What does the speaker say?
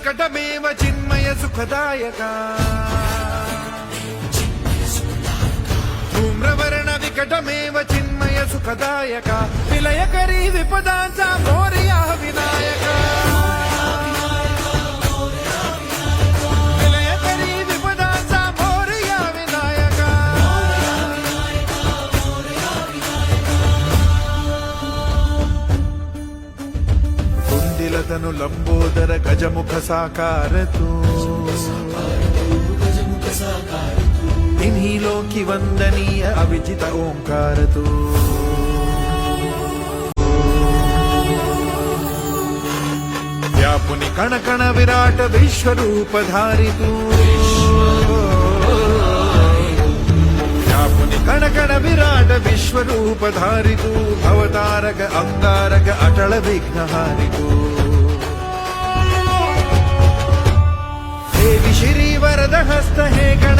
विकटमेव चिन्मय सुखदायका धूम्रवर्ण विकटमेव चिन्मय सुखदायका विलयकरी विपदांचा मोरया विनायका विलयकरी विपदांचा मोरया विनायका कुंदिलतनु लंबोदर गजमुख साकार तू इन्हीं लोकी वंदनीय अविजित ओंकार तू व्यापुनि कण कण विराट विश्वरूप धारी तू व्यापुनि कण कण विराट विश्वरूप धारी तू अवतारक अंगारक अटल विघ्नहारी तू देवी श्री वरद हस्त हे गण